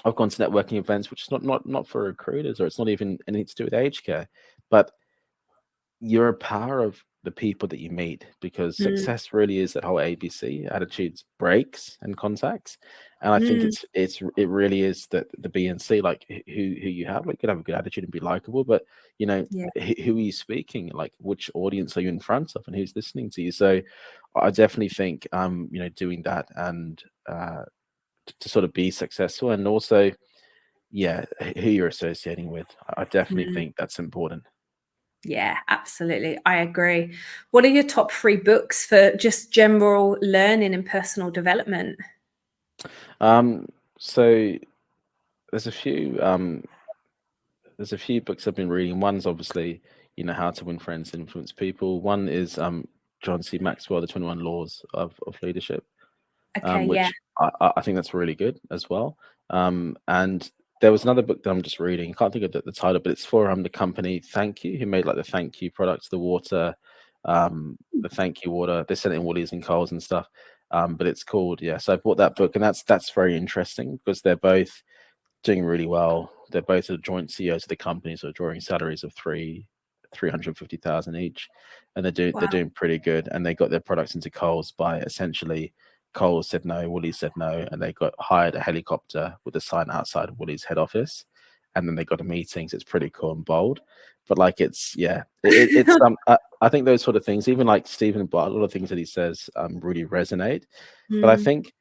I've gone to networking events, which is not for recruiters, or it's not even anything to do with aged care, but you're a power of the people that you meet, because Mm. success really is that whole ABC: attitudes, breaks, and contacts. And I think Mm. it really is that the B and C, like who you have. Like you can have a good attitude and be likable, but Yeah. who are you speaking? Like which audience are you in front of, and who's listening to you? So I definitely think doing that, and to sort of be successful, and also who you're associating with. I definitely Mm. think that's important. Yeah, absolutely. I agree. What are your top 3 books for just general learning and personal development? So there's a few books I've been reading. One's obviously, How to Win Friends and Influence People. One is John C. Maxwell, The 21 Laws of Leadership, Okay, yeah. which I think that's really good as well. And there was another book that I'm just reading. I can't think of the title, but it's for the company Thank You, who made like the Thank You products, the water, the Thank You water. They sell it in Woolies and Coles and stuff. But it's called, yeah. So I bought that book, and that's very interesting because they're both doing really well. They're both the joint CEOs of the company, so drawing salaries of 350,000 each, and they're Wow. doing pretty good. And they got their products into Coles by essentially Coles said no, Woolies said no, and they got hired a helicopter with a sign outside of Woolies head office, and then they got a meeting. So it's pretty cool and bold. But like it's I think those sort of things, even like Stephen Bartlett, a lot of things that he says really resonate. But I Mm, think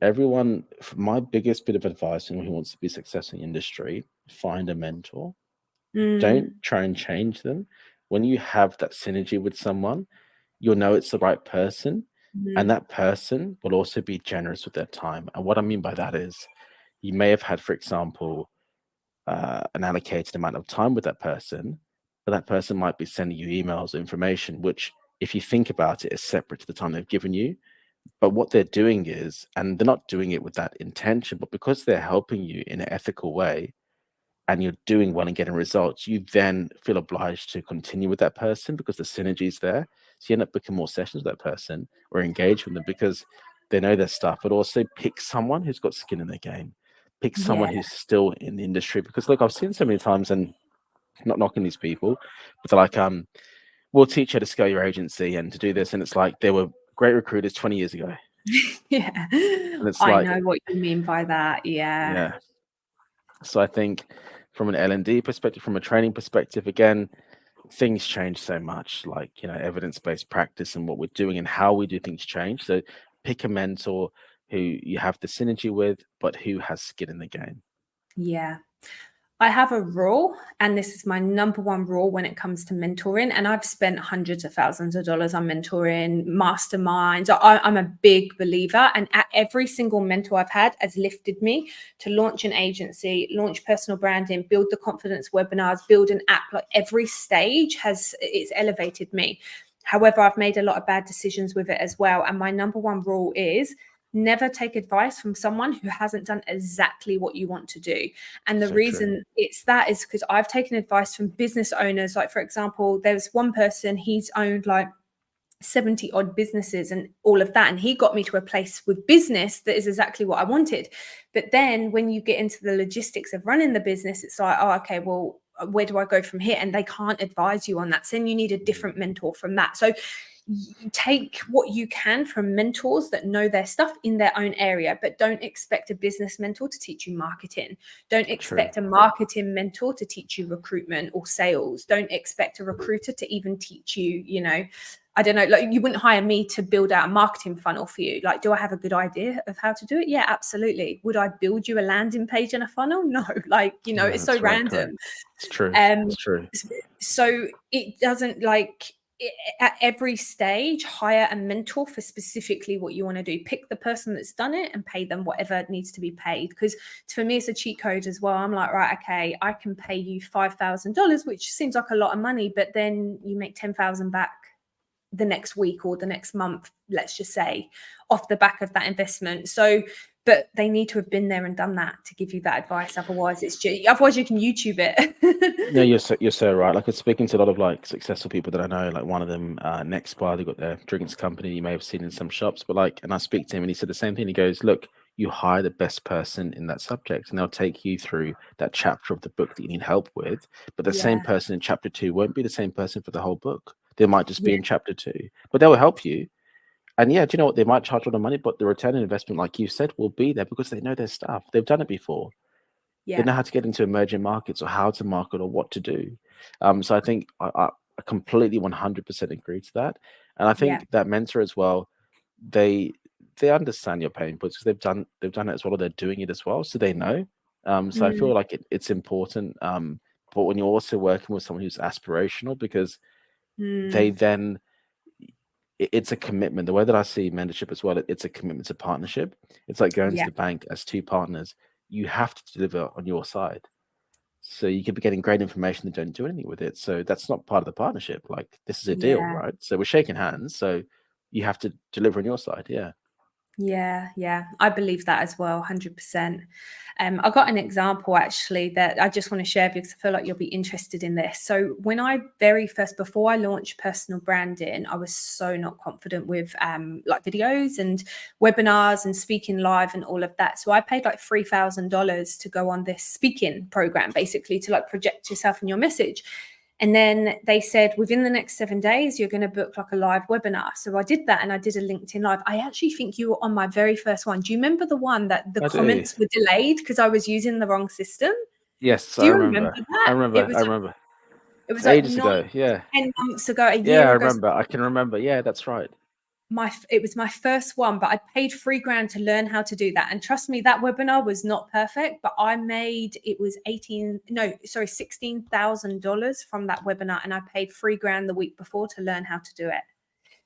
everyone, my biggest bit of advice to anyone who wants to be successful in the industry, find a mentor. Don't mm, try and change them. When you have that synergy with someone, you'll know it's the right person, and mm, that person will also be generous with their time. And what I mean by that is, you may have had, for example, an allocated amount of time with that person, but that person might be sending you emails or information, which, if you think about it, is separate to the time they've given you. But what they're doing is, and they're not doing it with that intention, but because they're helping you in an ethical way and you're doing well and getting results, you then feel obliged to continue with that person because the synergy is there. So you end up booking more sessions with that person or engage with them because they know their stuff, but also pick someone who's got skin in the game. Pick someone yeah. who's still in the industry because look, I've seen so many times, and not knocking these people, but they're like, we'll teach you to scale your agency and to do this. And it's like they were great recruiters 20 years ago. Yeah. And it's I like, know what you mean by that. Yeah. yeah. So I think from an L&D perspective, from a training perspective, again, things change so much, like, evidence-based practice and what we're doing and how we do things change. So pick a mentor who you have the synergy with, but who has skin in the game. Yeah. I have a rule, and this is my number one rule when it comes to mentoring. And I've spent hundreds of thousands of dollars on mentoring masterminds. I'm a big believer, and at every single mentor I've had has lifted me to launch an agency, launch personal branding, build the confidence webinars, build an app. Like every stage it's elevated me. However, I've made a lot of bad decisions with it as well. And my number one rule is never take advice from someone who hasn't done exactly what you want to do. And the So true. reason it's that is because I've taken advice from business owners. Like, for example, there's one person, he's owned like 70 odd businesses and all of that. And he got me to a place with business that is exactly what I wanted. But then when you get into the logistics of running the business, it's like, oh, okay, well, where do I go from here? And they can't advise you on that. So then you need a different mentor from that. So take what you can from mentors that know their stuff in their own area, but don't expect a business mentor to teach you marketing. Don't True. expect a marketing mentor to teach you recruitment or sales. Don't expect a recruiter to even teach you, I don't know, like you wouldn't hire me to build out a marketing funnel for you. Like, do I have a good idea of how to do it? Yeah, absolutely. Would I build you a landing page and a funnel? No, like, Yeah, it's so that's right. Correct. random. It's true. Um, It's true. so it doesn't at every stage hire a mentor for specifically what you want to do. Pick the person that's done it and pay them whatever needs to be paid, because for me it's a cheat code as well. I'm like, right, okay, I can pay you $5,000, which seems like a lot of money, but then you make 10,000 back the next week or the next month, let's just say, off the back of that investment. So but they need to have been there and done that to give you that advice. Otherwise otherwise you can YouTube No, it. you're so right. Like, I was speaking to a lot of like successful people that I know. Like one of them, Next Bar, they got their drinks company. You may have seen in some shops, but like, and I speak to him, and he said the same thing. He goes, "Look, you hire the best person in that subject, and they'll take you through that chapter of the book that you need help with. But the same Yeah, person in chapter 2 won't be the same person for the whole book. They might just be yeah, in chapter 2, but they will help you. And yeah, do you know what? They might charge a lot of money, but the return on investment, like you said, will be there because they know their stuff. They've done it before. They yeah, know how to get into emerging markets or how to market or what to do. So I think I completely 100% agree to that. And I yeah. think that mentor as well, they they understand your pain points because they've done it as well, or they're doing it as well, so they know. So I Mm, feel like it's important. but when you're also working with someone who's aspirational, because they Mm, then it's a commitment. The way that I see mentorship as well, it's a commitment to partnership. It's like going to yeah, the bank as two partners. You have to deliver on your side. So you could be getting great information and don't do anything with it. So that's not part of the partnership. Like, this is a deal, yeah. right? So we're shaking hands. So you have to deliver on your side. Yeah. Yeah, I believe that as well, 100%. I got an example actually that I just want to share because I feel like you'll be interested in this. So when I before I launched personal branding, I was so not confident with like videos and webinars and speaking live and all of that. So I paid like $3,000 to go on this speaking program, basically to like project yourself and your message. And then they said, within the next 7 days, you're going to book like a live webinar. So I did that and I did a LinkedIn live. I actually think you were on my very first one. Do you remember the one that the I do. comments were delayed because I was using the wrong system? Yes, Do I you remember remember. I that? remember. I remember. It was It's like ages ago. Yeah. 10 months ago, a Yeah, I year ago. remember. I can remember. Yeah, that's right. It was my first one, but I paid $3,000 to learn how to do that. And trust me, that webinar was not perfect, but I made it was $16,000 from that webinar, and I paid $3,000 the week before to learn how to do it.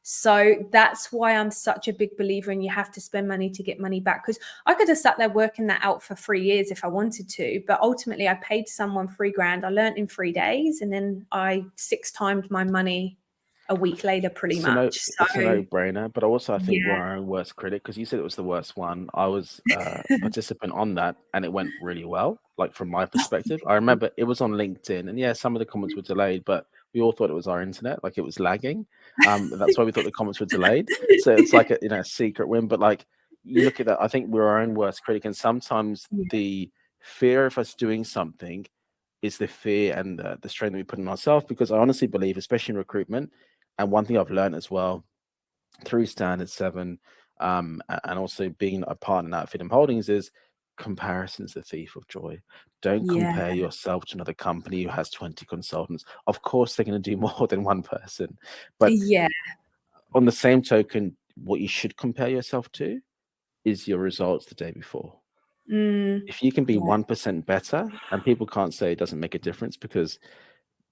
So that's why I'm such a big believer in you have to spend money to get money back. Because I could have sat there working that out for 3 years if I wanted to, but ultimately I paid someone $3,000. I learned in 3 days, and then I 6 timed my money a week later, pretty much. It's a So no-brainer, but also I think we're yeah, our own worst critic, because you said it was the worst one. I was a participant on that, and it went really well. Like, from my perspective, I remember it was on LinkedIn, and yeah, some of the comments were delayed, but we all thought it was our internet, like it was lagging. That's why we thought the comments were delayed. So it's like a secret win. But like, you look at that, I think we're our own worst critic, and sometimes the fear of us doing something is the fear and the strain that we put on ourselves. Because I honestly believe, especially in recruitment, and one thing I've learned as well through Standard 7, and also being a partner now at Fidem Holdings, is comparison's the thief of joy. Don't yeah, compare yourself to another company who has 20 consultants. Of course, they're going to do more than one person. But yeah, on the same token, what you should compare yourself to is your results the day before. mm, If you can be yeah, 1% better, and people can't say it doesn't make a difference, because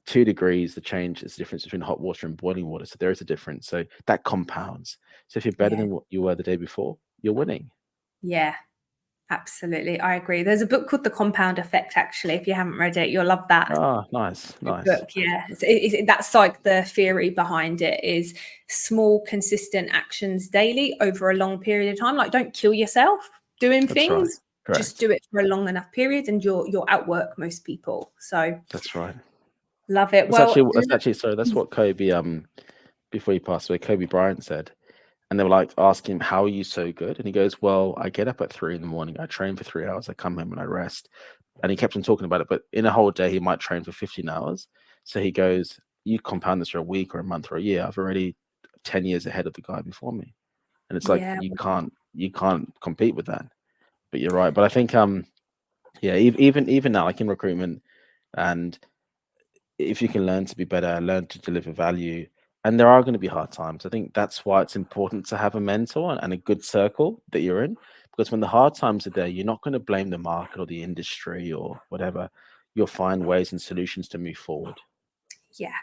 2 degrees, the change is the difference between hot water and boiling water. So there is a difference. So that compounds. So if you're better yeah, than what you were the day before, you're winning. yeah. Absolutely, I agree. There's a book called The Compound Effect. Actually, if you haven't read it, you'll love that. Ah, nice, Good nice. book, yeah. That's like the theory behind it is small, consistent actions daily over a long period of time. Like, don't kill yourself doing That's right. things. Just Correct. do it for a long enough period, and you'll outwork most people. So That's right. love it. Sorry, that's what Kobe, before he passed away, Kobe Bryant said. And they were like asking him, "How are you so good?" And he goes, "Well, I get up at 3 in the morning, I train for 3 hours, I come home and I rest." And he kept on talking about it, but in a whole day, he might train for 15 hours. So he goes, "You compound this for a week or a month or a year, I've already 10 years ahead of the guy before me." And it's like, yeah, you can't compete with that. But you're right. But I think, yeah, even now, like in recruitment, and if you can learn to be better, learn to deliver value, and there are going to be hard times. I think that's why it's important to have a mentor and a good circle that you're in, because when the hard times are there, you're not going to blame the market or the industry or whatever. You'll find ways and solutions to move forward. yeah.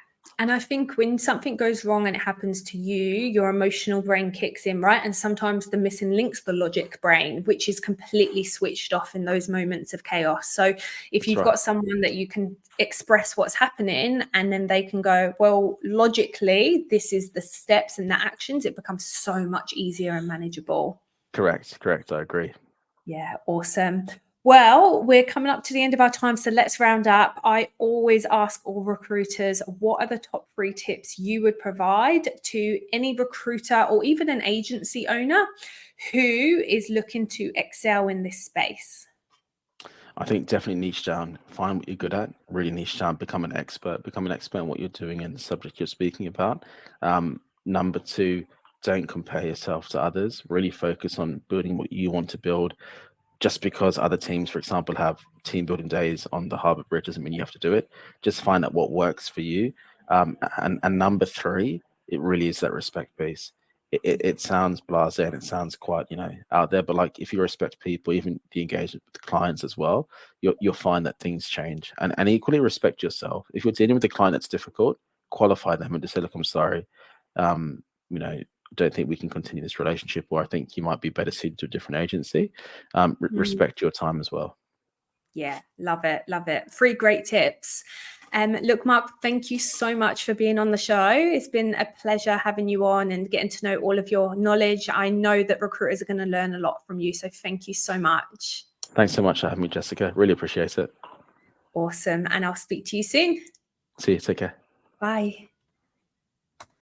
And I think when something goes wrong and it happens to you, your emotional brain kicks in, right? And sometimes the missing link's the logic brain, which is completely switched off in those moments of chaos. So if That's you've right. got someone that you can express what's happening and then they can go, well, logically, this is the steps and the actions, it becomes so much easier and manageable. Correct. I agree. Yeah, awesome. Well, we're coming up to the end of our time, so let's round up. I always ask all recruiters, what are the top 3 tips you would provide to any recruiter or even an agency owner who is looking to excel in this space? I think definitely niche down, find what you're good at, really niche down, become an expert in what you're doing and the subject you're speaking about. Number two, don't compare yourself to others. Really focus on building what you want to build. Just because other teams, for example, have team building days on the Harbour Bridge doesn't mean you have to do it. Just find out what works for you. And number three, it really is that respect base. it sounds blasé and it sounds quite, out there, but like if you respect people, even the engagement with the clients as well, you'll find that things change. And equally respect yourself. If you're dealing with a client that's difficult, qualify them and just say, look, I'm sorry, don't think we can continue this relationship, or I think you might be better suited to a different agency. Respect your time as well. Yeah, love it. 3 great tips. Look, Mark, thank you so much for being on the show. It's been a pleasure having you on and getting to know all of your knowledge. I know that recruiters are going to learn a lot from you, so thank you so much. Thanks so much for having me, Jessica. Really appreciate it. Awesome. And I'll speak to you soon. See you. Take care. Bye.